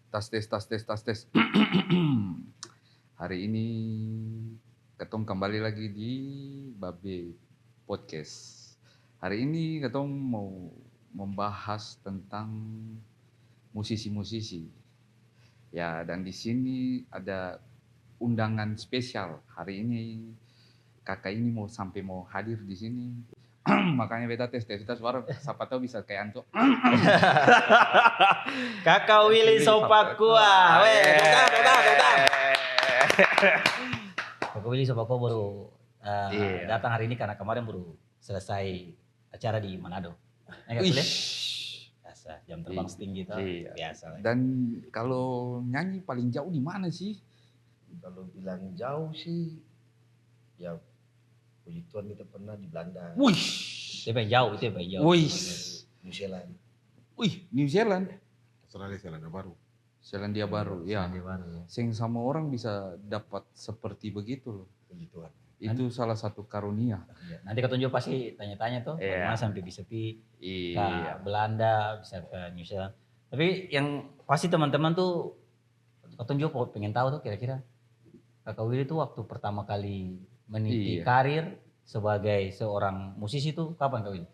Tas tes. Hari ini ketong kembali lagi di Babe Podcast. Hari ini ketong mau membahas tentang musisi-musisi. Ya, dan di sini ada undangan spesial. Hari ini kakak ini mau hadir di sini. Makanya beta tes suara siapa tahu bisa kayak Anto. Kakak Willy Sopakua. Kakak Willy Sopakua baru datang hari ini karena kemarin baru selesai acara di Manado. Biasa jam terbang setinggi itu biasa. Dan kalau nyanyi paling jauh di mana sih? Kalau bilang jauh sih, ya puji Tuhan kita pernah di Belanda. Wih, itu yang jauh. Wih, New Zealand. New Zealand. Selandia Baru. Selandia Baru, ya. Sing sama orang bisa dapat seperti begitu loh. Puji Tuhan. Itu salah satu karunia. Nanti ketunjuk pasti tanya-tanya tuh, bagaimana sampai bisa ke Belanda, bisa ke New Zealand. Tapi yang pasti teman-teman tuh ketunjuk pengen tahu tuh kira-kira Kakak Willy tuh waktu pertama kali meniti karir sebagai seorang musisi tuh kapan Kak Willy?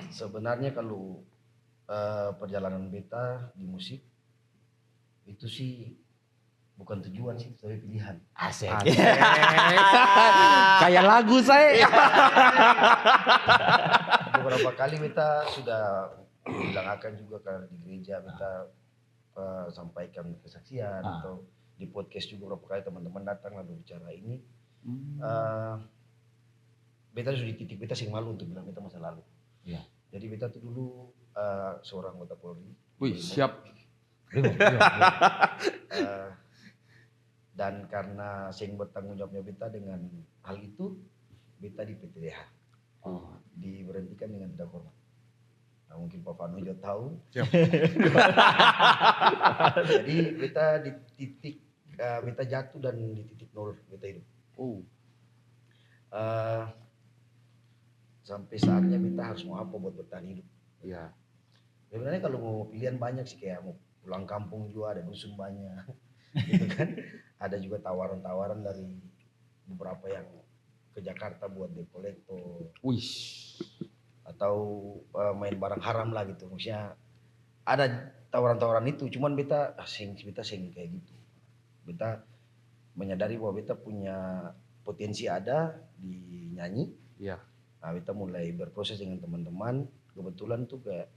Sebenarnya kalau perjalanan beta di musik itu sih bukan tujuan sih, tapi pilihan. Asik. Kayak lagu saya. Beberapa kali beta sudah bilang akan juga di gereja beta sampaikan kesaksian atau di podcast juga beberapa kali teman-teman datang lalu bicara ini. Beta sudah di titik beta sing malu untuk bilang beta masa lalu. Iya. Jadi beta tuh dulu seorang anggota Polri. Wih, siap. Dan karena sing bertanggung jawabnya beta dengan hal itu, beta di PTDH. Diberhentikan dengan tidak hormat. Nah, mungkin Pak Fano juga tahu. Jadi beta di titik beta jatuh dan di titik nol beta hidup. Sampai saatnya beta harus mau apa buat bertahan hidup. Iya. Sebenarnya kalau mau pilihan banyak sih, kayak mau pulang kampung juga ada dusun banyak. Gitu kan. Ada juga tawaran-tawaran dari beberapa yang ke Jakarta buat dekolektor. Wih. Atau main barang haram lah gitu. Maksudnya ada tawaran-tawaran itu, cuman beta sing kayak gitu. Beta menyadari bahwa beta punya potensi ada di nyanyi. Iya. Nah, beta mulai berproses dengan teman-teman. Kebetulan tuh kayak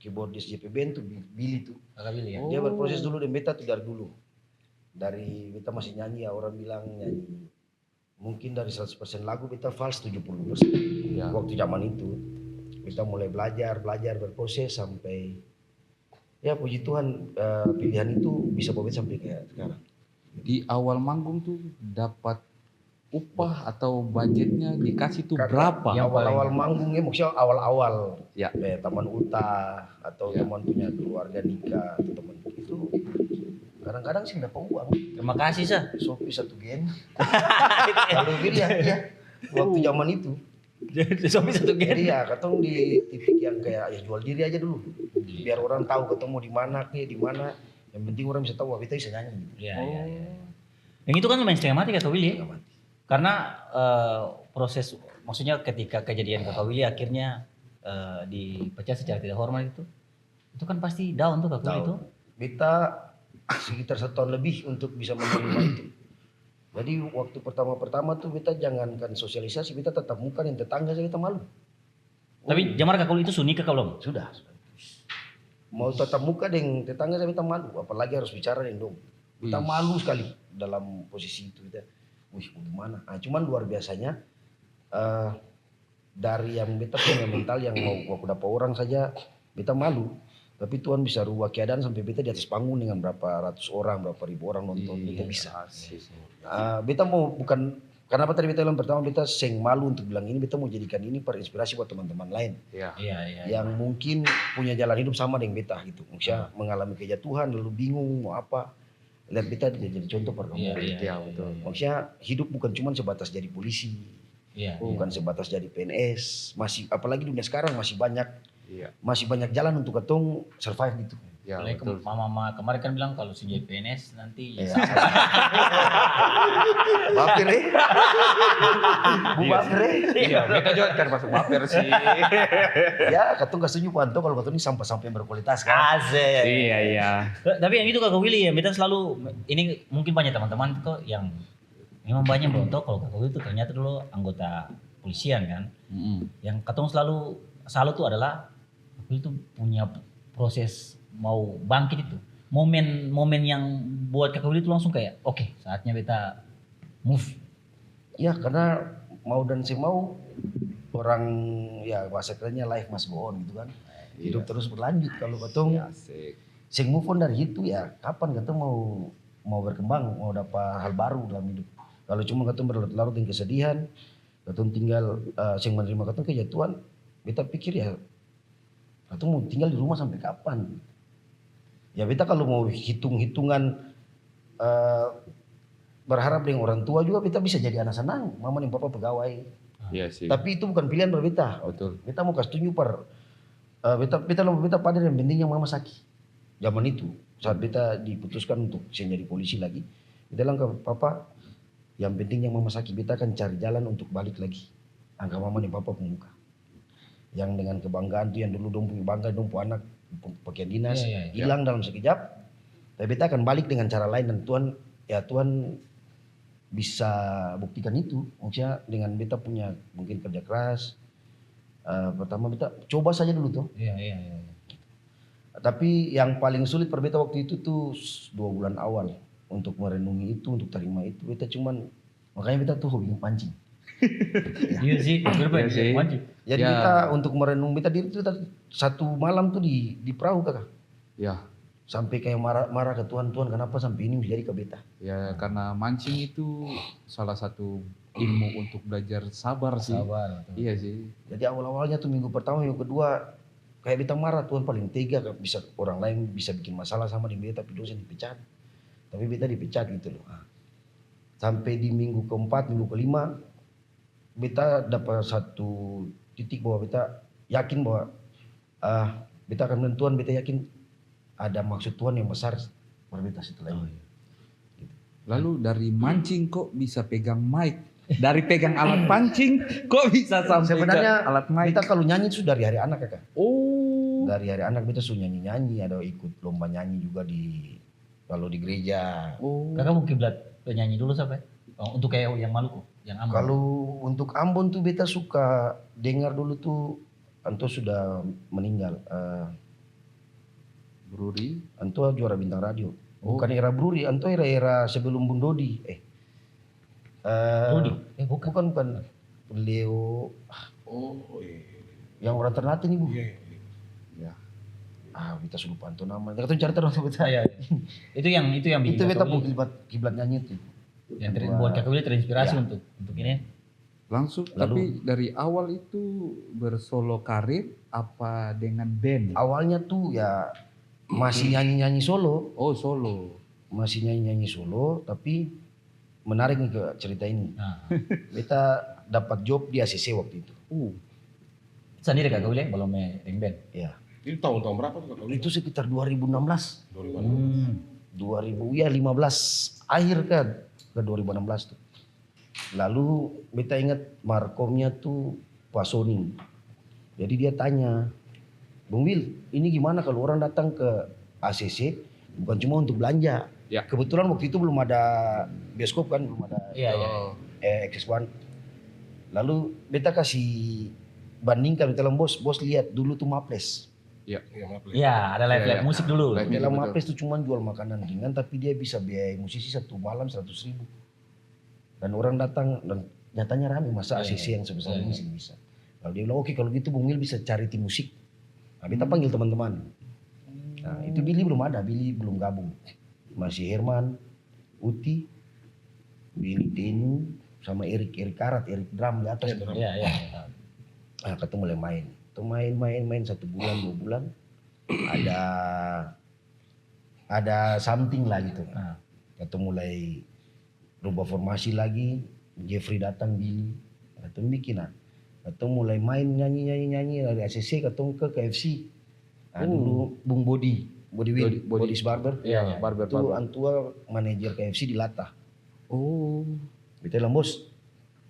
keyboardis JPBN tuh Billy tuh. Billy, ya? Dia berproses dulu dan beta tuh dari dulu. Dari beta masih nyanyi ya, orang bilang nyanyi mungkin dari 100% lagu beta fals 70%. Ya. Waktu zaman itu kita mulai belajar berproses sampai ya puji Tuhan pilihan itu bisa bawa sampai kayak sekarang. Di awal manggung tuh dapat upah atau budgetnya dikasih tuh berapa? Yang awal-awal manggungnya maksudnya awal-awal ya. Teman Uta atau teman punya keluarga nikah atau teman itu kadang-kadang sih dapat uang. Terima kasih Sah. Shopee 1 gen. Kalau gitu ya. Waktu zaman itu. Shopee 1 gen. Jadi ya ketemu di titik yang kayak ya jual diri aja dulu. Biar orang tahu ketemu di mana. Yang penting orang bisa tahu wah kita bisa nyanyi. Iya. Yang itu kan lumayan setengah mati Kak Willy. Karena proses maksudnya ketika kejadian Kak Willy akhirnya dipecat secara tidak hormat itu kan pasti down tuh Kak Willy itu. Beta sekitar 1 tahun lebih untuk bisa menerima itu. Jadi waktu pertama tuh beta jangankan sosialisasi, beta tetap muka dan tetangga saya beta malu. Tapi jamar Kak Willy itu sunika Kak belum? Sudah. Mau tetap muka dengan tetangga saya beta malu, apalagi harus bicara dengan dong. Beta malu sekali dalam posisi itu beta. Bagaimana? Cuman luar biasanya dari yang beta punya mental yang mau aku dapat orang saja beta malu. Tapi Tuhan bisa rubah keadaan sampai beta di atas panggung dengan berapa ratus orang, berapa ribu orang nonton. Beta bisa. Beta mau bukan, kenapa tadi beta bilang pertama beta seng malu untuk bilang ini, beta mau jadikan ini inspirasi buat teman-teman lain. Yang mungkin punya jalan hidup sama dengan beta gitu. Maksudnya mengalami kejatuhan lalu bingung mau apa. Lihat beta jadi contoh perkembangan. Betul. Maksudnya hidup bukan cuma sebatas jadi polisi. Bukan sebatas jadi PNS. Masih apalagi dunia sekarang masih banyak jalan untuk ketong survive gitu. Ya, Apalagi betul. mama kemarin kan bilang kalau sudah PNS nanti Iya. Bapir Bu Bapir Iya, kita juga kan masuk baper sih. Ya, katong kasih panto kalau katong ini sampah-sampah yang berkualitas kan. Asik. Iya. Tapi yang itu Kakak Willy ya, kita selalu ini mungkin banyak teman-teman kok yang memang banyak berontok kalau Kakak Willy itu ternyata dulu anggota polisian kan. Yang katong selalu tuh adalah Kakak Willy itu punya proses mau bangkit itu. Momen yang buat Kakak Willy itu langsung kayak oke, saatnya beta move. Ya, karena mau dan si mau orang ya bahasa kerennya life must go on gitu kan. Hidup terus berlanjut. Kalau katong Asik. sing move on dari itu ya kapan katong mau berkembang, mau dapat hal baru dalam hidup. Kalau cuma katong berlarut-larut dengan kesedihan, katong tinggal sing menerima katong kejatuhan, beta pikir ya katong mau tinggal di rumah sampai kapan? Ya beta kalau mau hitung-hitungan berharap dengan orang tua juga beta bisa jadi anak senang, mama dan papa pegawai. Iya sih. Tapi itu bukan pilihan buat beta. Betul. Beta mau kasih tunjuk beta pada yang penting yang mama sakit. Zaman itu saat beta diputuskan untuk saya jadi polisi lagi, beta bilang ke papa, yang penting yang mama sakit, beta akan cari jalan untuk balik lagi. Angka mama dan papa pemuka. Yang dengan kebanggaan tuh yang dulu dong punya bangga dong punya anak pakaian dinas hilang dalam sekejap. Tapi beta akan balik dengan cara lain dan Tuhan bisa buktikan itu. Maksudnya dengan beta punya mungkin kerja keras. Pertama beta coba saja dulu tuh. Iya. Tapi yang paling sulit per beta waktu itu tuh 2 bulan awal untuk merenungi itu, untuk terima itu. Beta cuman makanya beta tuh hobi pancing. Iya sih, Iya sih. Jadi Ya. kita untuk merenung beta diri itu satu malam tuh di perahu kakak. Ya. Sampai kayak marah ke Tuhan kenapa sampai ini menjadi ke beta. Ya karena mancing itu salah satu ilmu untuk belajar sabar sih. Sabar. Betul. Iya sih. Jadi awal-awalnya tuh minggu pertama, minggu kedua kayak beta marah, Tuhan paling tega bisa orang lain bisa bikin masalah sama di beta tapi dosen dipecat. Tapi beta dipecat gitu loh. Sampai di minggu keempat, minggu kelima beta dapat satu titik bahwa beta yakin bahwa beta akan bilang Tuhan, beta yakin ada maksud Tuhan yang besar buat beta setelah ini. Lalu dari mancing kok bisa pegang mic? Dari pegang alat pancing kok bisa sampai Sebenarnya ke alat mic? beta kalau nyanyi itu dari hari anak kakak. Oh. Dari hari anak beta sudah nyanyi, ada ikut lomba nyanyi juga kalau di gereja. Oh. Kakak mungkin penyanyi dulu sampai untuk kayak yang Maluku, yang Ambon. Kalau untuk Ambon tuh beta suka dengar dulu tuh Anto sudah meninggal. Bruri. Anto juara bintang radio. Oh. Bukan era Bruri, Anto era sebelum Bung Dodi. Rudi? Bukan. Leo. Oh iya. Yang orang Ternate nih Bu. Iya. Ya. Beta sudah lupa Anto nama. Kita cari terus beta. Iya. Itu yang bikin Itu beta Kakak mau Willy, kiblat nyanyi tuh. yang buat Kakak Willy terinspirasi Ya. untuk ini. Langsung tapi dari awal itu bersolo karir apa dengan band? Awalnya tuh ya masih nyanyi-nyanyi solo. Oh solo. Masih nyanyi-nyanyi solo, tapi menarik nih ke cerita ini. Nah, Beta dapat job di ACC waktu itu. sendiri Kakak Willy belum ring band. Ya. Itu tahun-tahun berapa tuh Kak? Itu sekitar 2016. 2016. 2015 akhir kan ke 2016 tuh. Lalu beta ingat markomnya tuh Pak Sony. Jadi dia tanya, Bung Wil, ini gimana kalau orang datang ke ACC bukan cuma untuk belanja. Ya. Kebetulan waktu itu belum ada bioskop kan, belum ada Iya. XX1. Lalu beta kasih bandingkan film bos lihat dulu tuh Maples. Ya. Iya, maaf. Iya, ada live musik dulu. Live. Film betul. Maples tuh cuma jual makanan ringan tapi dia bisa biaya musisi satu malam 100.000. Dan orang datang dan nyatanya rame, masa ACC yang sebesar ini sih bisa. Lalu dia bilang oke kalau gitu Bung Wil bisa cari tim musik. Nah kita panggil teman-teman. Nah itu Billy belum ada, Billy belum gabung. Masih Herman, Uti, Billy Denu, sama Erik Karat, Erik drum di atas. Iya. Nah kita mulai main. Itu main 1 bulan 2 bulan. Ada something lah gitu. Nah. Kita mulai rubah formasi lagi. Jeffrey datang, Billy. Kita bikin lah. Kita mulai main nyanyi dari ACC kita ke KFC. Nah dulu Bung Bodi. Body's Barber. Iya, barber. Itu antua manajer KFC di Latah. Oh. Beta bilang, bos,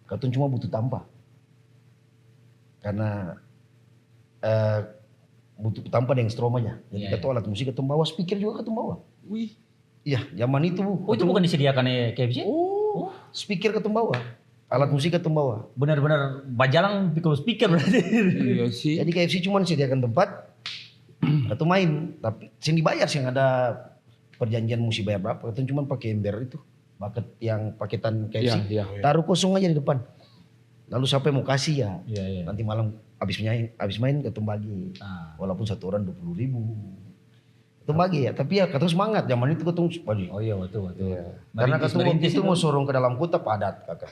katong cuma butuh tampa. Karena butuh tampa dengan strom aja. Jadi katong alat musik katong bawa, speaker juga katong bawa. Wih. Iya, zaman itu. Oh itu bukan disediakan KFC? Oh, speaker katong bawa. Alat musik katong bawa. Benar-benar bajalang pikul speaker berarti. Iya sih. Jadi KFC cuma sediakan tempat, katong main. Tapi sing dibayar, sih ada perjanjian mesti bayar berapa. Katong cuma pakai ember itu. Bucket yang paketan KFC. Iya. Taruh kosong aja di depan. Lalu siapa yang mau kasih ya. Iya. Nanti malam habis main katong bagi. Walaupun satu orang 20.000. Katong bagi ya. Tapi ya katong semangat. Zaman itu katong bagi. Oh iya betul. Karena katong waktu itu mau sorong ke dalam kota padat kakak.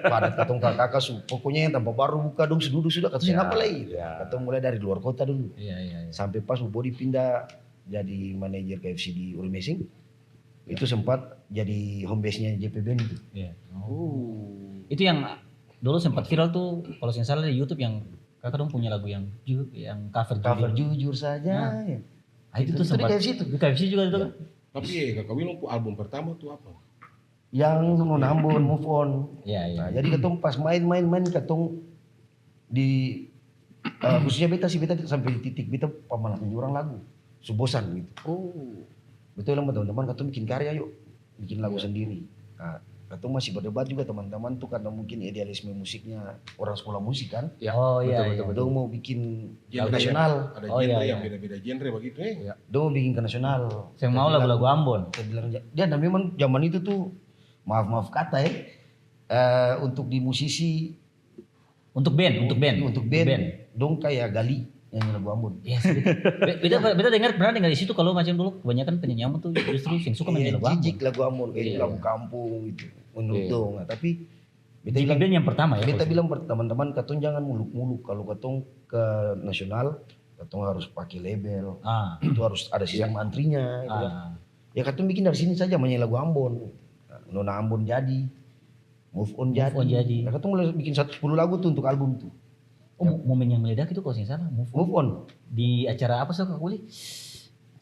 Padat katong kakak pokoknya yang tanpa baru buka dong seduduk sudah. Katong apa lagi. Katong mulai dari luar kota dulu. Iya. Sampai pas Body pindah jadi manajer KFC di Urimesing. Itu sempat jadi home base-nya JP Band itu. Iya. Itu yang dulu sempat viral tuh kalau saya salah di YouTube yang kakak dong punya lagu yang cover Jujur saja. Ya. Itu tuh sempat di KFC itu. Di KFC juga itu kan. Tapi Kakak Wilong album pertama tuh apa? Yang Nona Ambon, Move On. Iya. Nah, jadi katong pas main katong di khususnya beta sampai di titik beta pamalas orang lagu. Subosan gitu. Betul lah teman-teman, katong bikin karya yuk. Bikin lagu sendiri. Nah, katong masih berdebat juga teman-teman tuh karena mungkin idealisme musiknya orang sekolah musik kan. Ya. Oh iya. Dong mau bikin Genre nasional. Ada Oh, genre iya. yang beda-beda genre begitu ya. Dong mau bikin ke nasional. Saya mau lagu-lagu Ambon. Saya bilang dia dan memang zaman itu tuh maaf kata ya. Untuk di musisi Untuk band. dong kayak Gali nyanyi lagu Ambon. Iya sih. Beta pernah dengar di situ kalau macam dulu kebanyakan penyanyi Ambon tuh justru yang suka menyanyi lagu Ambon. Jijik lagu Ambon kayak lagu kampung gitu. Menurut dong. Nah, tapi beta JP bilang Band yang pertama ya. beta bilang teman-teman katong jangan muluk-muluk kalau katong ke nasional katong harus pakai label. Itu harus ada sistem antrinya gitu kan. Ya katong bikin dari sini saja menyanyi lagu Ambon. Nona Ambon jadi. Move on jadi. Nah, katong mulai bikin 10 lagu tuh untuk album tuh. Oh, momen yang meledak itu kalau saya salah Move on. di acara apa sih Kak Kuli?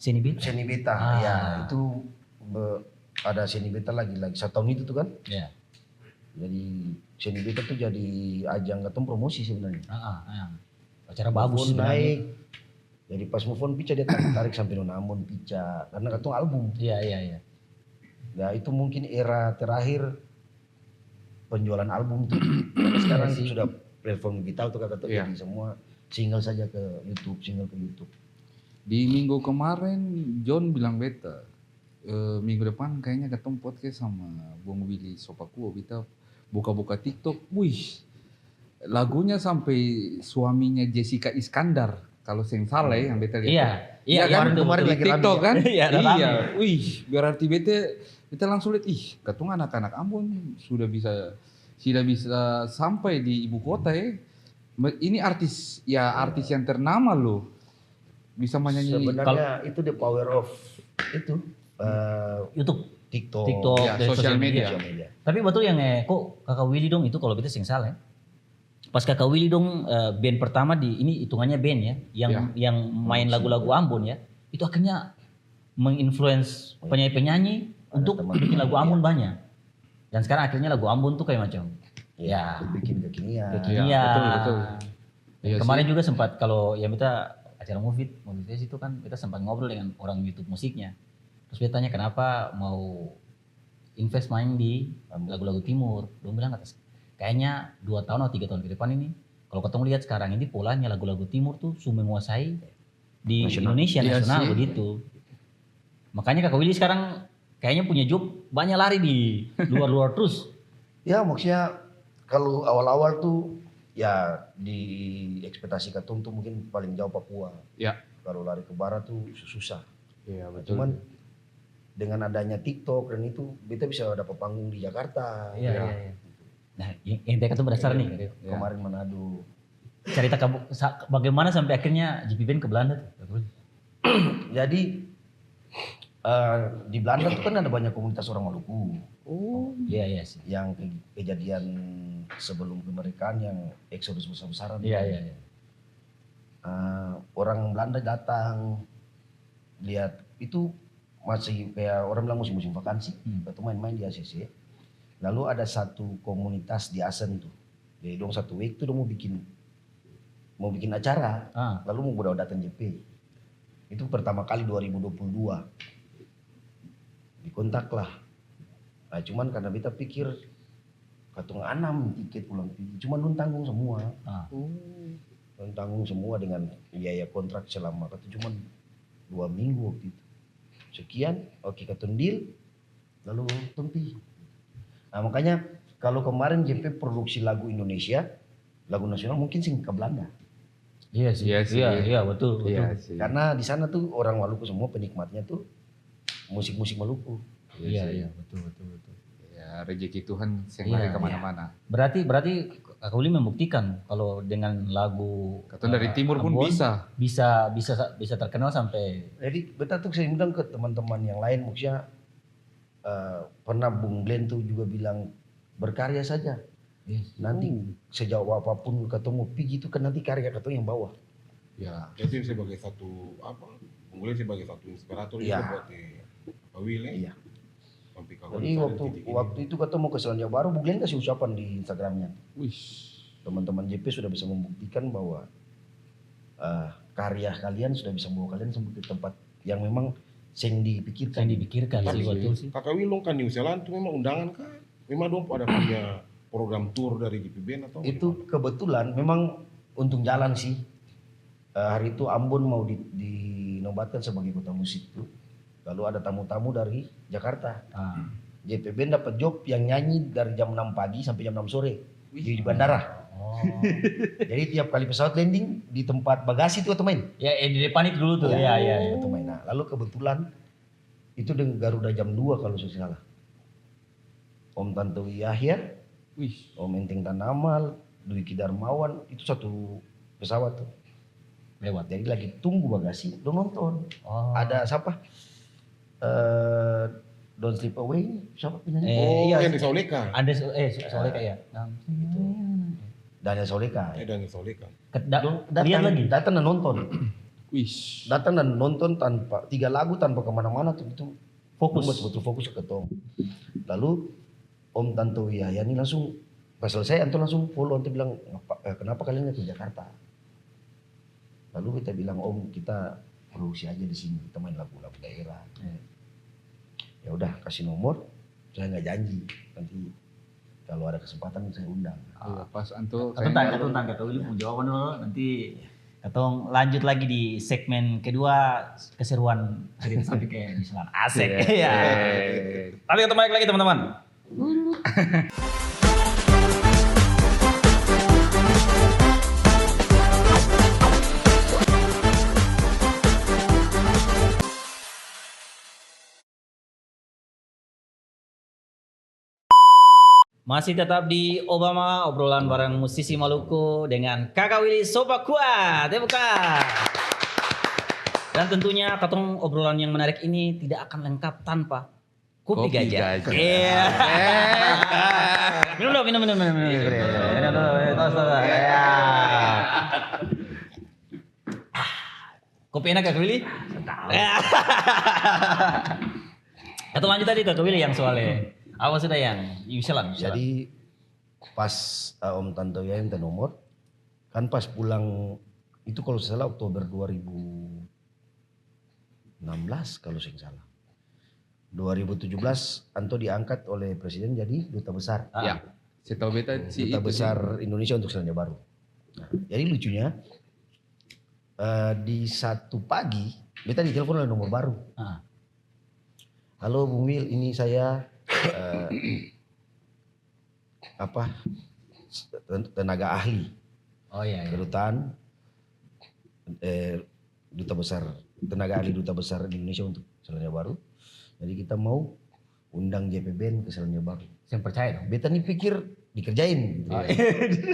Seni Beta. Seni Beta. Ya, itu ada Seni Beta lagi 1 tahun itu tuh kan. Iya. Jadi Seni Beta tuh jadi ajang katong promosi sebenarnya. Acara bagus Move on sebenarnya. naik. Jadi pas Move on pica dia tarik sampai Nona Ambon pica karena katong album. Iya. Ya itu mungkin era terakhir penjualan album tuh. Sekarang sudah platform digital tuh kakak tuh jadi semua single saja ke YouTube. Di minggu kemarin John bilang beta minggu depan kayaknya ketemu podcast sama Bung Willy Sopakuo kita buka-buka TikTok. Wih, lagunya sampai suaminya Jessica Iskandar kalau sing salah yang beta lihat. Iya kan kemarin di lagi TikTok rame. kan. Iya. Wih, berarti beta langsung lihat ketung anak-anak Ambon sudah bisa sampai di ibu kota ya. Ini artis yang ternama loh. Bisa menyanyi. Sebenarnya itu the power of itu YouTube, TikTok, ya, dan sosial media. Tapi betul yang kok Kakak Willy dong itu kalau beta sing salah ya. Pas Kakak Willy dong band pertama ini hitungannya band ya, yang main lagu-lagu Ambon ya. Itu akhirnya menginfluence penyanyi-penyanyi untuk bikin lagu Ambon banyak. Dan sekarang akhirnya lagu Ambon tuh kayak macam bikin kekinian. Betul. Iya Kemarin juga sempat kalau yang kita acara movie itu kan kita sempat ngobrol dengan orang YouTube musiknya. Terus dia tanya kenapa mau invest main di lagu-lagu timur. Dia bilang kayaknya 2 tahun atau 3 tahun ke depan ini kalau ketemu lihat sekarang ini polanya lagu-lagu timur tuh sudah menguasai di Indonesia nasional begitu. Makanya Kakak Willy sekarang kayaknya punya job banyak lari di luar-luar terus. Ya maksudnya kalau awal-awal tuh ya di ekspektasi katong tuh mungkin paling jauh Papua. Ya. Kalau lari ke barat tuh susah. Iya betul. Cuman dengan adanya TikTok dan itu kita bisa dapat panggung di Jakarta. Iya. Nah yang tadi itu berdasar nih. Kemarin Manado. Cerita bagaimana sampai akhirnya JP Band ke Belanda tuh? Jadi di Belanda tuh kan ada banyak komunitas orang Maluku. Oh iya sih. Yang kejadian sebelum kemerdekaan yang eksodus besar-besaran. Iya. Orang Belanda datang lihat itu masih kayak orang bilang musim-musim vakansi, atau main-main di ACC. Lalu ada satu komunitas di Asen tuh, jadi dong satu week tuh dong mau bikin acara, lalu mau udah datang JP. Itu pertama kali 2022, dikontak lah. Nah cuman karena kita pikir katong 6 tiket pulang pergi, cuman nun tanggung semua. Nun tanggung semua dengan biaya kontrak selama kata cuman 2 minggu waktu itu. Sekian, oke katong deal, lalu tempi. Nah makanya kalau kemarin JP produksi lagu Indonesia, lagu nasional mungkin sing ke Belanda. Iya sih. Iya betul. Iya sih. Karena di sana tuh orang Maluku semua penikmatnya tuh musik-musik Maluku. Iya betul. Ya rezeki Tuhan Iya, sehingga kemana-mana. Berarti Kak Willy membuktikan kalau dengan lagu Kata dari timur pun Ambon bisa terkenal sampai. Jadi betul tuh saya bilang ke teman-teman yang lain, maksudnya pernah Bung Glenn tuh juga bilang berkarya saja. Nanti sejauh apapun ketemu pergi itu kan nanti karya ketemu yang bawah. Ya. Jadi sebagai satu mulai sebagai satu inspirator Iya. itu buat Pak Will. Iya. Sampai Jadi waktu itu ketemu ke Selandia Baru, Bung Glenn kasih ucapan di Instagramnya. Wih. Teman-teman JP sudah bisa membuktikan bahwa karya kalian sudah bisa membawa kalian sampai ke tempat yang memang sing dipikirkan. Sih betul sih. Kakak Will dong kan New Zealand tuh memang undangan kan? Memang dong ada punya program tour dari JP Band atau Itu kebetulan memang untung jalan sih. Hari itu Ambon mau dinobatkan sebagai kota musik tuh. Lalu ada tamu-tamu dari Jakarta. JP Band dapat job yang nyanyi dari jam 6 pagi sampai jam 6 sore di bandara. Jadi tiap kali pesawat landing di tempat bagasi itu atau main. Ya di depan itu dulu tuh. Iya. Atau main. Nah, lalu kebetulan itu dengan Garuda jam 2 kalau saya salah. Om Tantowi Yahya, Om Enteng Tanamal, Dwiki Darmawan, itu satu pesawat tuh. Lewat. Jadi lagi tunggu bagasi, lo nonton. Ada siapa? Don't Sleep Away, siapa penyanyi? Iya. yang di Sauleka. Ada soalnya kayak. Daniel Soleka. Dan Sauleka. Lihat lagi. Datang dan nonton. Wih. Datang dan nonton tanpa 3 lagu tanpa kemana-mana tuh itu Fokus. betul fokus ke ketong. Lalu Om Tantowi Yahya ini langsung pas selesai Anto langsung follow, Anto bilang kenapa kalian nggak ke Jakarta? Lalu kita bilang Om kita produksi aja di sini, kita main lagu-lagu daerah. Ya udah kasih nomor, saya nggak janji nanti kalau ada kesempatan saya undang. Pas anto Katong Kak Willy pun jawaban dulu nanti katong lanjut lagi di segmen kedua keseruan cerita sampai ke New Zealand. Asik. Iya. Nanti ketemu lagi teman-teman. Masih tetap di Obama, obrolan bareng musisi Maluku dengan Kakak Willy Sopakua. Tepukan. Dan tentunya katong obrolan yang menarik ini tidak akan lengkap tanpa kopi gajah. Iya. Minum. Kopi enak Kak Willy? Atau lanjut tadi Kak Willy yang soalnya. Apa sudah yang New Zealand? Jadi pas Om Tantowi Yahya minta nomor, kan pas pulang itu kalau saya salah Oktober 2016 kalau saya salah. 2017 Anto diangkat oleh Presiden jadi duta besar. Ya. Setahu beta si Duta itu besar Indonesia untuk Selandia Baru. Nah, jadi lucunya di satu pagi beta ditelepon oleh nomor baru. Halo Bung Wil, ini saya tenaga ahli. Oh iya. Kedutaan duta besar, tenaga ahli duta besar Indonesia untuk Selandia Baru. Jadi kita mau undang JP Band ke Selandia Baru. Saya percaya dong. Beta nih pikir dikerjain. Gitu ya.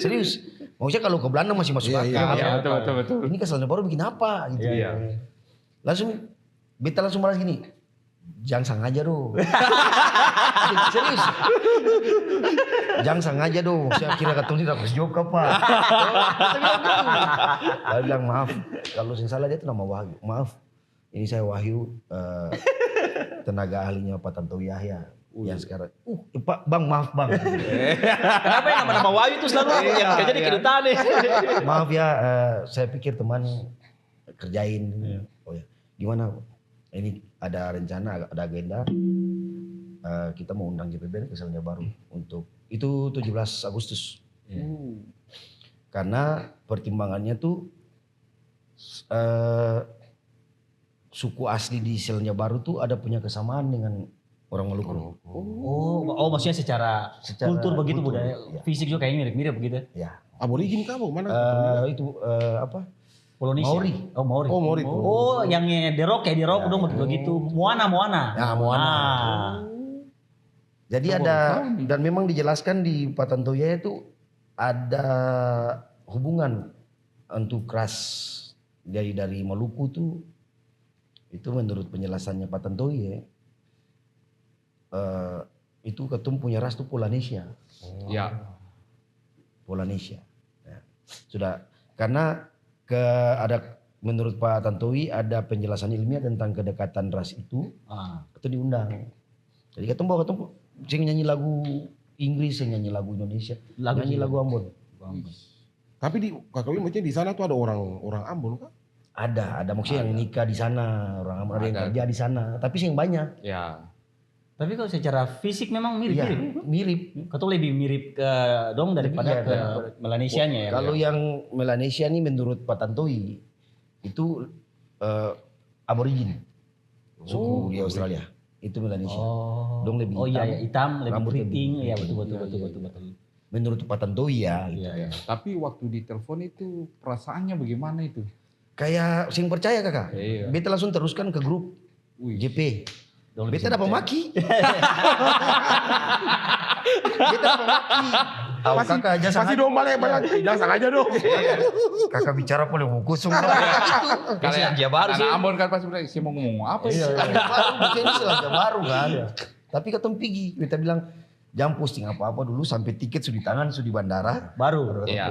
Serius. Maksudnya kalau ke Belanda masih masuk akal. Iya, betul. Ini ke Selandia Baru bikin apa gitu. Iya. Langsung beta langsung balas gini. Jangan sengaja dong. Serius. Jangan sengaja dong. Saya kira ketemu dapat job apa. Dia bilang maaf. Kalau sing salah dia itu nama Wahyu. Maaf. Ini saya Wahyu, tenaga ahlinya Pak Tantowi Yahya. Yang sekarang, Pak, Bang, maaf Bang. Kenapa yang nama Wahyu itu selalu aku yang kerja di kedutaan nih? Maaf ya, saya pikir teman kerjain. Oh ya, gimana? Ini ada rencana, ada agenda. Kita mau undang JPBN ke Selandia Baru untuk itu 17 Agustus. Karena pertimbangannya tuh suku asli di Selandia Baru tuh ada punya kesamaan dengan orang Maluku. Oh, maksudnya secara kultur begitu, kultur, budaya, ya. Fisik juga kayaknya mirip-mirip begitu. Ya. Aborigin kah bu? Mana? Itu apa? Polonesia. Maori. Oh, Maori. Oh, Maori. Oh, yang The Rock kayak The Rock dong begitu. Moana. Ya, Moana. Jadi ada, dan memang dijelaskan di Pak Tantowi itu ada hubungan untuk ras dari Maluku tuh, itu menurut penjelasannya Pak Tantowi ya, itu ketum punya ras tuh Polanesia. Ya. Polanesia. Ya. Sudah, karena ada menurut Pak Tantowi ada penjelasan ilmiah tentang kedekatan ras itu diundang. Jadi ketum sing nyanyi lagu Inggris, sing nyanyi lagu Indonesia, nyanyi lagu Ambon. Tapi di KKW maksudnya di sana tuh ada orang Ambon kan? Ada maksudnya yang nikah di sana, orang Ambon, ada yang kerja di sana, tapi sih yang banyak. Ya. Tapi kalau secara fisik memang mirip-mirip. Iya, mirip. Kau tuh lebih mirip ke dong daripada Iya, ke Melanesianya ya. Kalau yang Melanesia nih menurut Pak Tantowi itu aborigin suku di Australia. Itu Melanesia. Dong lebih hitam. Iya, hitam, lebih rambut keriting. lebih Iya, putih. betul. Menurut Pak Tantowi ya. Gitu. Iya. Tapi waktu ditelepon itu perasaannya bagaimana itu? Kayak sing percaya kakak. Iya. Beta langsung teruskan ke grup JP. Beta dapat maki. Beta dapat maki. Kakak aja Pasti dong balik jangan aja dong. Kakak bicara boleh mau kusung. Kalau Selandia Baru sih. anak Ambon kan pasti bilang, saya mau ngomong apa sih? Baru, ini Selandia Baru kan. Tapi ketemu pergi. Beta bilang, jangan posting apa-apa dulu sampai tiket sudah di tangan, sudah di bandara. Baru. Iya.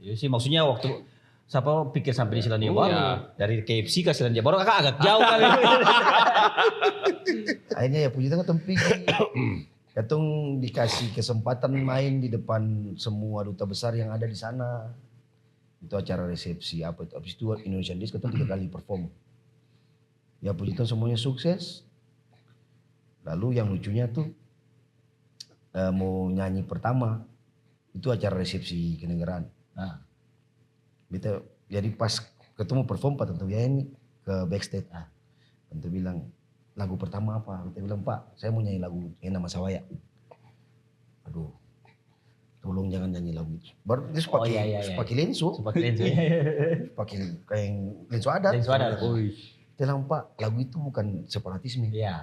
Iya sih, maksudnya waktu siapa pikir sampai di Selandia Baru, Iya. dari KFC ke Selandia Baru kakak agak jauh kali. Akhirnya ya puji Tuhan ketemu pergi. Ketung dikasih kesempatan main di depan semua duta besar yang ada di sana. Itu acara resepsi apa itu. Habis itu Indonesian Days ketung 3 kali perform. Ya puji Tuhan semuanya sukses. Lalu yang lucunya tuh mau nyanyi pertama itu acara resepsi kenegaraan. Nah, Beta jadi pas ketemu perform Pak Tantowi ini ke backstage. Tentu bilang lagu pertama apa? Kita bilang Pak, saya mau nyanyi lagu yang nama Sawaya. Aduh, tolong jangan nyanyi lagu itu. Baru dia pakai lensu, seperti itu. pakai kayak lensu adat. Lensu adat. Dia bilang Pak, lagu itu bukan separatisme. Iya.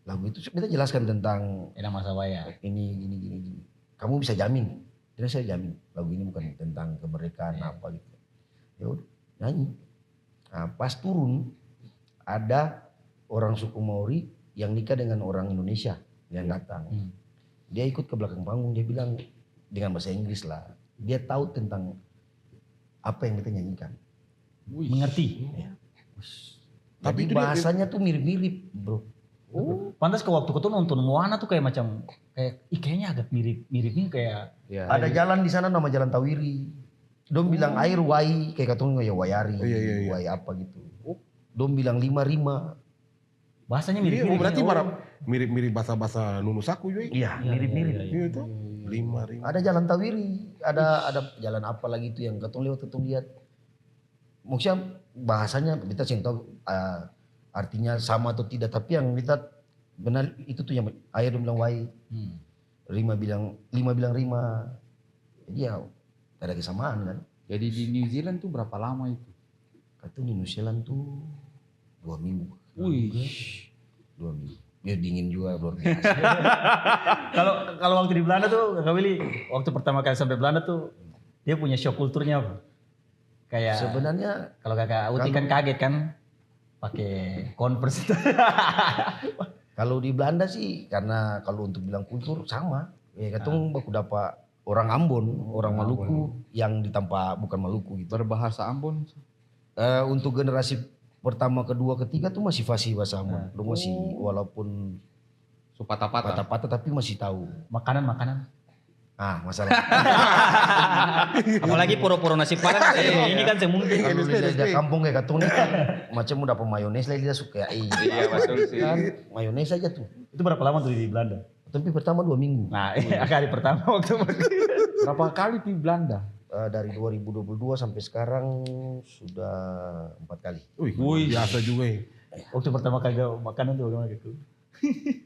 Lagu itu kita jelaskan tentang Nama saya. ini. Kamu bisa jamin? Jadi saya jamin lagu ini bukan tentang kemerdekaan apa gitu. Ya udah nyanyi. Nah, pas turun ada orang suku Maori yang nikah dengan orang Indonesia yang datang. Dia ikut ke belakang panggung, dia bilang dengan bahasa Inggris lah. Dia tahu tentang apa yang kita nyanyikan. Mengerti. Ya. Tapi Tapi itu bahasanya tuh mirip-mirip, bro. Pantas ke waktu itu nonton Moana tuh kayak kayaknya agak mirip nih kayak. Ya. Ada jalan di sana nama Jalan Tawiri. Dom bilang air wai kayak katong ya wayari, Iya. wai apa gitu. Dom bilang 5 rima. Bahasanya Iya, mirip-mirip. berarti mirip-mirip bahasa Nunusaku juga. Iya, mirip-mirip. Iya itu. 5. Ada Jalan Tawiri, ada jalan apa lagi itu yang katong lewat katong lihat. Maksudnya bahasanya kita sih tahu artinya sama atau tidak, tapi yang kita benar itu tuh yang air bilang wai, lima bilang rima. Jadi ya ada kesamaan kan. Jadi di New Zealand tuh berapa lama itu? Katong di New Zealand tuh 2 minggu. Wih. 2 minggu. Ya dingin juga luar biasa. Kalau waktu di Belanda tuh Kak Willy, waktu pertama kali sampai Belanda tuh dia punya shock kulturnya apa? Kayak Sebenarnya kalau Kakak Uti kan kaget kan pakai Converse. kalau di Belanda sih karena kalau untuk bilang kultur sama. Ya katong baku dapat orang Ambon, orang Maluku yang ditampa bukan Maluku gitu. Berbahasa Ambon. Untuk generasi pertama, kedua, ketiga tuh masih fasih bahasa Ambon. Dong masih walaupun So patah-patah. patah-patah tapi masih tahu. Makanan. Masalah. Apalagi poro-poro nasi padang ini kan semungkin. Kalau lidah kampung kayak katong nih kan, macam udah mayones lah dia suka. Iya betul sih. Kan mayones aja tuh. Itu berapa lama tuh di Belanda? Tapi pertama 2 minggu. Nah, kali pertama waktu Berapa kali di Belanda? Dari 2022 sampai sekarang sudah 4 kali. Wih, biasa juga ya. waktu pertama kali makanan tuh bagaimana gitu?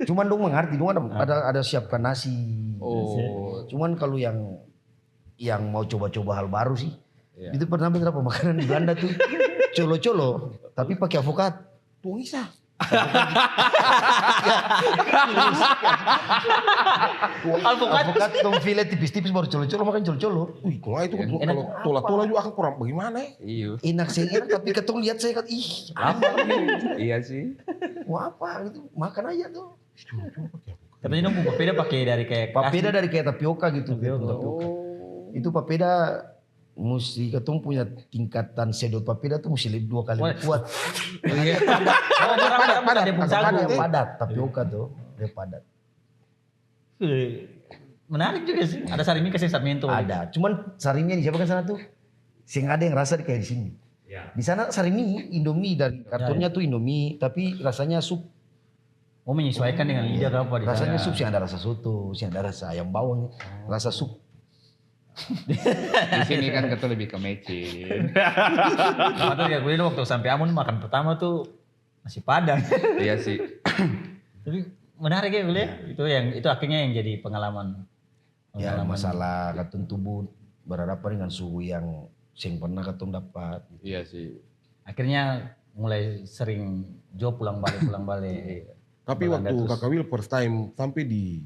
Cuman dong mengerti, dong ada siapkan nasi. Oh. Cuman kalau yang mau coba-coba hal baru sih, Iya. itu pertama berapa makanan di Belanda tuh colo-colo, tapi pakai avokat. Tuang isa. Avokat dong filet tipis-tipis baru colo-colo makan colo-colo. Wih, kalau itu kalau tola-tola juga akan kurang bagaimana ya? Iya. Enak sih enak tapi ketong lihat saya kan lama. Iya sih. Mau apa gitu makan aja tuh. Katanya dong papeda pakai dari kayak Papeda dari kayak tapioka gitu. Tapioka. Oh. Itu papeda mesti ketong punya tingkatan sedot papeda tuh mesti lebih 2 kali lebih kuat. Padat tapioka tuh dia padat. Menarik juga sih. Ada sarimi kasih sarmiento. Ada, cuman sarimi di siapa kan sana tuh, sing ada yang rasa kayak di sini. Di sana sarimi Indomie dari kartonnya tuh Indomie, tapi rasanya sup. Oh menyesuaikan dengan lidah apa di sana. Rasanya sup, sih ada rasa soto, sih ada rasa ayam bawang, rasa sup. Di sini kan kita lebih ke mecin. Padahal ya gue waktu sampai Ambon makan pertama tuh nasi padang. Iya sih. Tapi menarik ya boleh. Itu akhirnya yang jadi pengalaman. Ya masalah katun tubuh berhadapan dengan suhu yang sing pernah katun dapat. Iya sih. Akhirnya mulai sering job pulang balik. Tapi Belanda waktu terus. Kakak Wil first time sampai di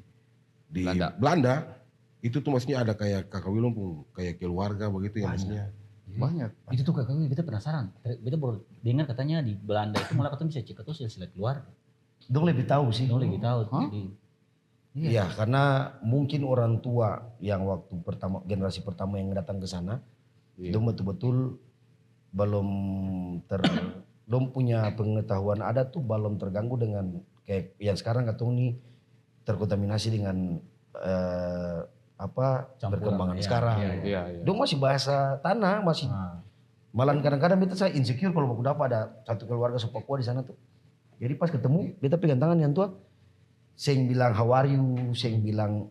Belanda, itu tuh maksudnya ada kayak Kakak Wil pun kayak keluarga begitu ya maksudnya. Banyak. Itu tuh kakak kita penasaran. Kita baru dengar katanya di Belanda itu malah katanya bisa cek tuh silsilah keluar. Dong lebih tahu sih. Dong lebih tahu. Iya, karena mungkin orang tua yang waktu pertama generasi pertama yang datang ke sana, dong betul-betul belum dong punya pengetahuan ada tuh belum terganggu dengan kayak yang sekarang katong nih terkontaminasi dengan Campuran, perkembangan iya, sekarang. Iya. Dong masih bahasa tanah, masih malah kadang-kadang beta saya insecure kalau aku dapat ada satu keluarga Papua di sana tuh. Jadi pas ketemu beta pegang tangan yang tua, sing bilang how are you, sing bilang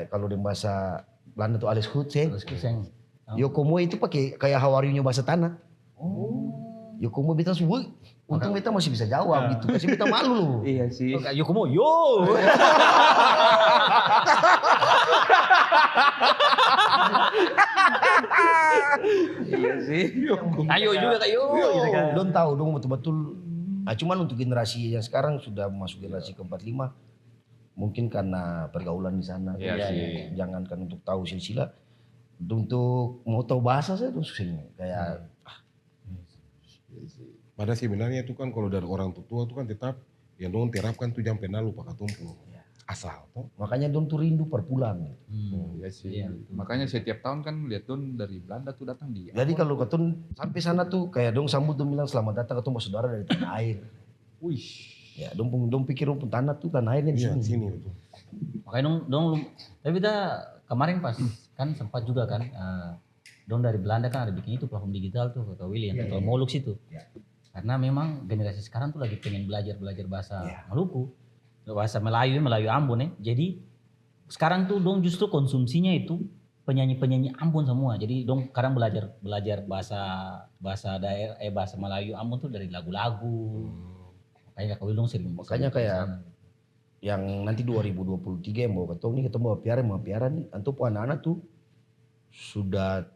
kalau di bahasa Belanda tuh alles goed, sing. Yokomo itu pakai kayak how are you-nya bahasa tanah. Yokomo beta semua, untung beta masih bisa jawab gitu, kasih beta malu loh. Iya sih. Yokomo, yo. Iya sih. Ayo juga kayo. Don tahu dong betul-betul. Nah, cuman untuk generasi yang sekarang sudah masuk generasi ke-45, mungkin karena pergaulan di sana. Iya sih. Jangankan untuk tahu silsilah, untuk mau tahu bahasa saya tuh susah kayak. Padahal sebenarnya itu kan kalau dari orang tua itu kan tetap yang dong terapkan tuh jangan pernah lupa katumpu. Asal toh. Makanya don tuh rindu per pulang. Iya sih. Makanya setiap tahun kan lihat Don dari Belanda tuh datang di. Jadi kalau katun sampai sana tuh kayak dong sambut dong bilang selamat datang ketemu saudara dari tanah air. Wih. Ya dong pikir dong tanah tuh tanah airnya di Iya, sini. sini betul. Makanya tapi kita kemarin pas kan sempat juga kan dong dari Belanda kan ada bikin itu platform digital tuh Kak Willy yang total Molux itu. Karena memang generasi sekarang tuh lagi pengen belajar bahasa Maluku, bahasa Melayu Ambon ya. Jadi sekarang tuh dong justru konsumsinya itu penyanyi Ambon semua. Jadi dong sekarang belajar bahasa daerah bahasa Melayu Ambon tuh dari lagu-lagu. Kayak Kak Willy dong sering. Makanya kayak yang nanti 2023 yang mau ketemu piara nih, antum anak-anak tuh sudah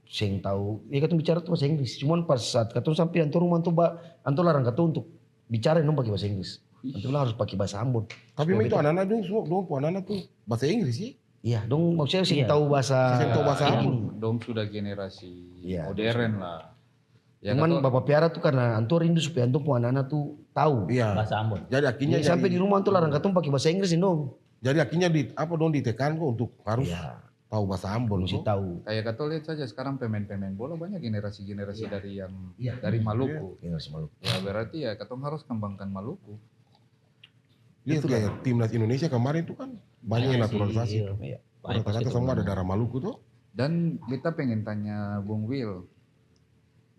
sing tahu, ya katong bicara tuh bahasa Inggris. Cuman pas saat katong sampai antum rumah antum larang katong untuk bicara dong pakai bahasa Inggris. Antum harus pakai bahasa Ambon. Tapi itu anak-anak dong semua anak-anak tuh bahasa Inggris sih. Iya, dong maksudnya sing tahu bahasa. Sing tahu bahasa Ambon. Dong sudah generasi modern lah. Ya, cuman Bapak Piara tuh karena antum rindu supaya antum anak-anak tuh tahu bahasa Ambon. Jadi akhirnya sampai di rumah antum larang katong pakai bahasa Inggris dong. Jadi akhirnya ditekan kok untuk harus tahu bahasa Ambon mesti tuh. tahu. Kayak kata lihat saja sekarang pemain-pemain bola banyak generasi-generasi dari yang Iya. dari Maluku. Generasi Maluku. Ya berarti ya katong harus kembangkan Maluku. Lihat kayak timnas Indonesia kemarin tuh kan banyak yang naturalisasi. Iya. Rata-rata semua ada darah Maluku tuh. Dan kita pengen tanya Bung Will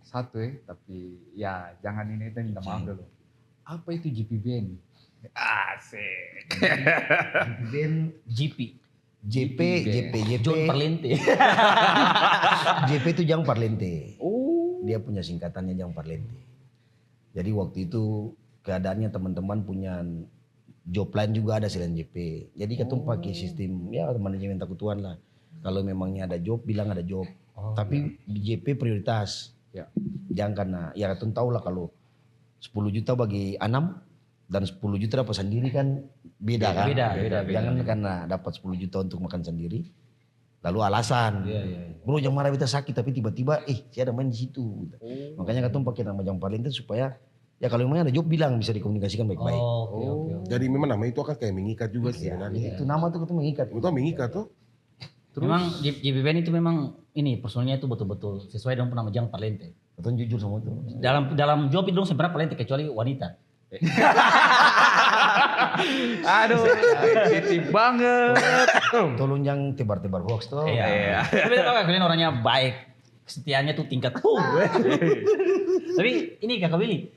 satu tapi ya jangan ini kita minta maaf dulu. Apa itu GP Band? Asik. Ben GP. JP, John Parlente. JP itu Jang Parlente. Oh. Dia punya singkatannya Jang Parlente. Jadi waktu itu keadaannya teman-teman punya job lain juga ada selain JP. Jadi kita pakai sistem ya manajemen takutuan lah. Kalau memangnya ada job bilang ada job. Tapi di JP prioritas. Ya. Jangan karena ya kita tahu lah kalau 10 juta bagi Anam dan 10 juta dapat sendiri kan beda kan. Beda. Jangan karena dapat 10 juta untuk makan sendiri. Lalu alasan, bro jangan marah kita sakit tapi tiba-tiba saya ada main di situ. Makanya kita pakai nama Jang Parlente supaya ya kalau memang ada job bilang bisa dikomunikasikan baik-baik. Oke. Jadi memang nama itu akan kayak mengikat juga sih sebenarnya. Itu nama tuh kita mengikat. Itu mengikat tuh. Memang JP Band itu memang ini personilnya itu betul-betul sesuai dengan nama Jang Parlente. Betul jujur sama itu. Dalam job itu dong sebenarnya Parlente kecuali wanita. Aduh, sensitif banget. Tolong yang tebar-tebar hoax tuh. Iya. Tapi tahu gak kalian orangnya baik, kesetiaannya tuh tingkat. Tapi ini Kakak Willy,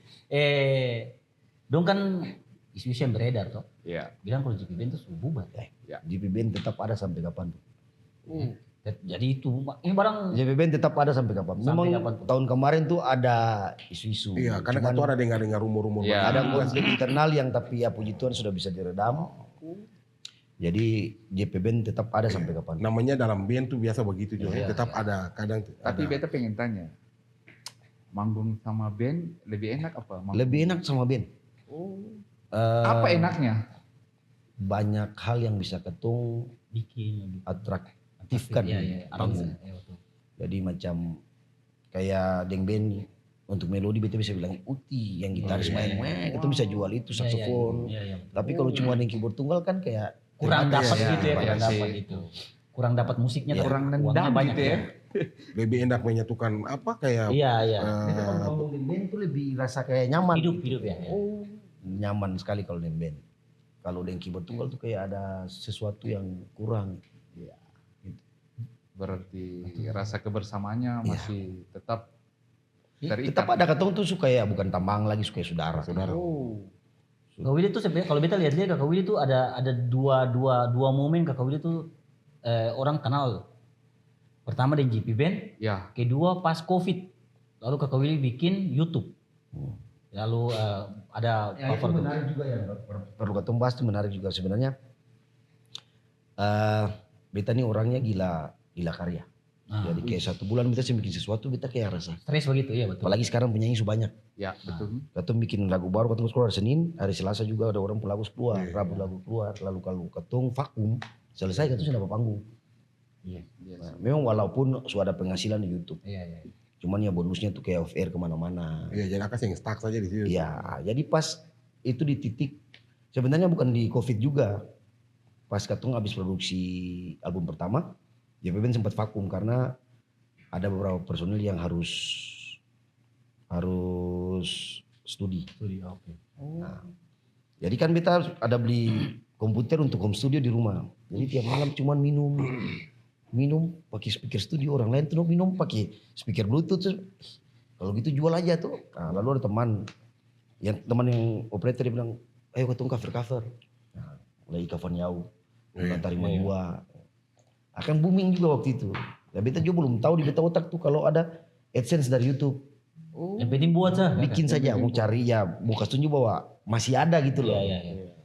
dong kan isu-isu yang beredar toh. Iya. Bilang kalau GP Band itu sudah bubar. JP Band tetap ada sampai kapan tuh? Jadi itu ini barang JP Band tetap ada sampai kapan? Memang Sampai kapan tuh? tahun kemarin tuh ada isu-isu. Iya, karena kan tuh ada dengar-dengar rumor-rumor. Iya. Ada konflik internal yang tapi ya puji Tuhan sudah bisa diredam. Jadi JP Band tetap ada sampai kapan? Namanya dalam band tuh biasa begitu juga. Tetap ada kadang. Tapi beta pengen tanya, manggung sama band lebih enak apa? Manggung? Lebih enak sama band. Oh. Eh, Apa enaknya? Banyak hal yang bisa ketung bikin atraktifkan Iya, panggung. betul. Jadi macam kayak deng band untuk melodi beta bisa bilang uti yang gitaris main, itu bisa jual itu saksofon. Iya. Tapi kalau cuma ada yang keyboard tunggal kan kayak Kurang dapat Iya, gitu ya, kurang iya dapat sih. gitu. Kurang dapat musiknya, Iya. Kurang uangnya nendang banyak gitu ya. Lebih enak menyatukan apa kayak. Iya. Kita kalau ngomong deng band itu lebih rasa kayak nyaman. Hidup ya. Nyaman sekali kalau deng band. Kalau deng keyboard tunggal tuh kayak ada sesuatu yang kurang. Ya, gitu. Berarti rasa kebersamaannya masih tetap terikat. Tetap ada katong tuh suka ya bukan tambang lagi suka ya saudara. Oh. Kak Willy tuh sebenarnya kalau beta lihat-lihat Kak Willy tuh ada dua momen Kak Willy tuh orang kenal. Pertama di GP Band, Ya. kedua pas Covid. Lalu Kak Willy bikin YouTube. Lalu ada Ya, itu menarik juga ya. Perlu katong bahas itu menarik juga sebenarnya. Beta nih orangnya gila karya. Jadi kayak 1 bulan beta sih bikin sesuatu beta kayak rasa. stres begitu ya betul. Apalagi sekarang penyanyi sudah banyak. Ya, betul. Katong bikin lagu baru katong keluar hari Senin, hari Selasa juga ada orang lagu keluar, Rabu lagu keluar. Lalu kalau katong vakum selesai katong sudah dapat panggung. Iya. Nah, memang walaupun sudah ada penghasilan di YouTube. Iya. Cuman ya bonusnya tuh kayak off air kemana-mana. Iya, jadi akan yang stuck saja di situ. Iya, jadi pas itu di titik sebenarnya bukan di Covid juga. Pas katong habis produksi album pertama, JP Band sempat vakum karena ada beberapa personil yang harus studi. Oke. Nah, jadi kan kita ada beli komputer untuk home studio di rumah. Jadi tiap malam cuman minum pakai speaker studio, orang lain tuh minum pakai speaker Bluetooth. Kalau gitu jual aja tuh. Nah, lalu ada teman yang operator dia bilang, ayo ketemu cover. Nah, mulai cover Nyau, Tarima 2. Akan booming juga waktu itu. Ya beta juga belum tahu di beta otak tuh kalau ada AdSense dari YouTube. Yang penting buat Bikin saja, mau cari ya, mau kasih tunjuk bahwa masih ada gitu loh. Iya.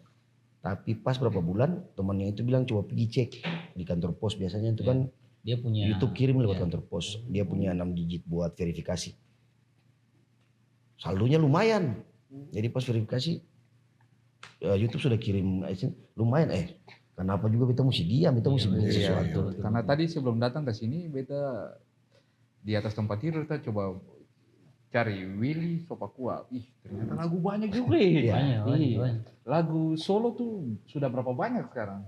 Tapi pas berapa bulan temannya itu bilang coba pergi cek di kantor pos biasanya itu kan Dia punya YouTube kirim lewat kantor pos. Dia punya 6 digit buat verifikasi. Saldonya lumayan. Jadi pas verifikasi YouTube sudah kirim lumayan kenapa juga kita mesti diam, kita mesti bikin sesuatu. Karena tadi sebelum datang ke sini beta di atas tempat tidur kita coba cari Willy Sopakua. Ih, ternyata lagu banyak juga ya. banyak. Lagu solo tuh sudah berapa banyak sekarang?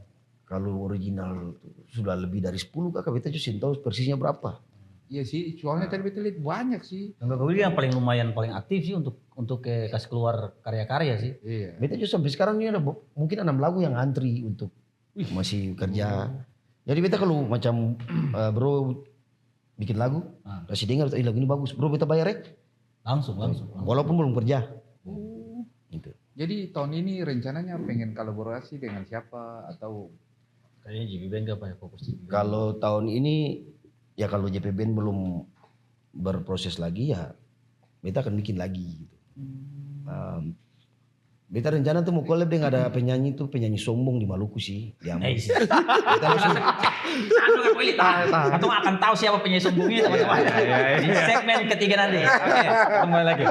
Kalau original sudah lebih dari 10 kakak, beta juga tahu persisnya berapa. Iya sih, soalnya tadi beta lihat banyak sih. Yang Kakak Willy yang paling lumayan paling aktif sih untuk kasih keluar karya-karya sih. Iya. Beta juga sampai sekarang ini ada mungkin 6 lagu yang antri untuk masih kerja. Jadi beta kalau macam bro bikin lagu, kasih dengar lagu ini bagus, bro beta bayar Langsung. walaupun belum kerja. Gitu. Jadi tahun ini rencananya pengen kolaborasi dengan siapa atau Kayaknya JB Band gak apa ya fokus JB Band. Kalau tahun ini ya kalau JP Band belum berproses lagi ya beta akan bikin lagi gitu. Beta rencana tuh mau collab dengan ada penyanyi sombong di Maluku sih. Beta langsung Kakak Willy atau akan tahu siapa penyanyi sombongnya teman-teman. Di segmen ketiga nanti. Oke, kembali lagi.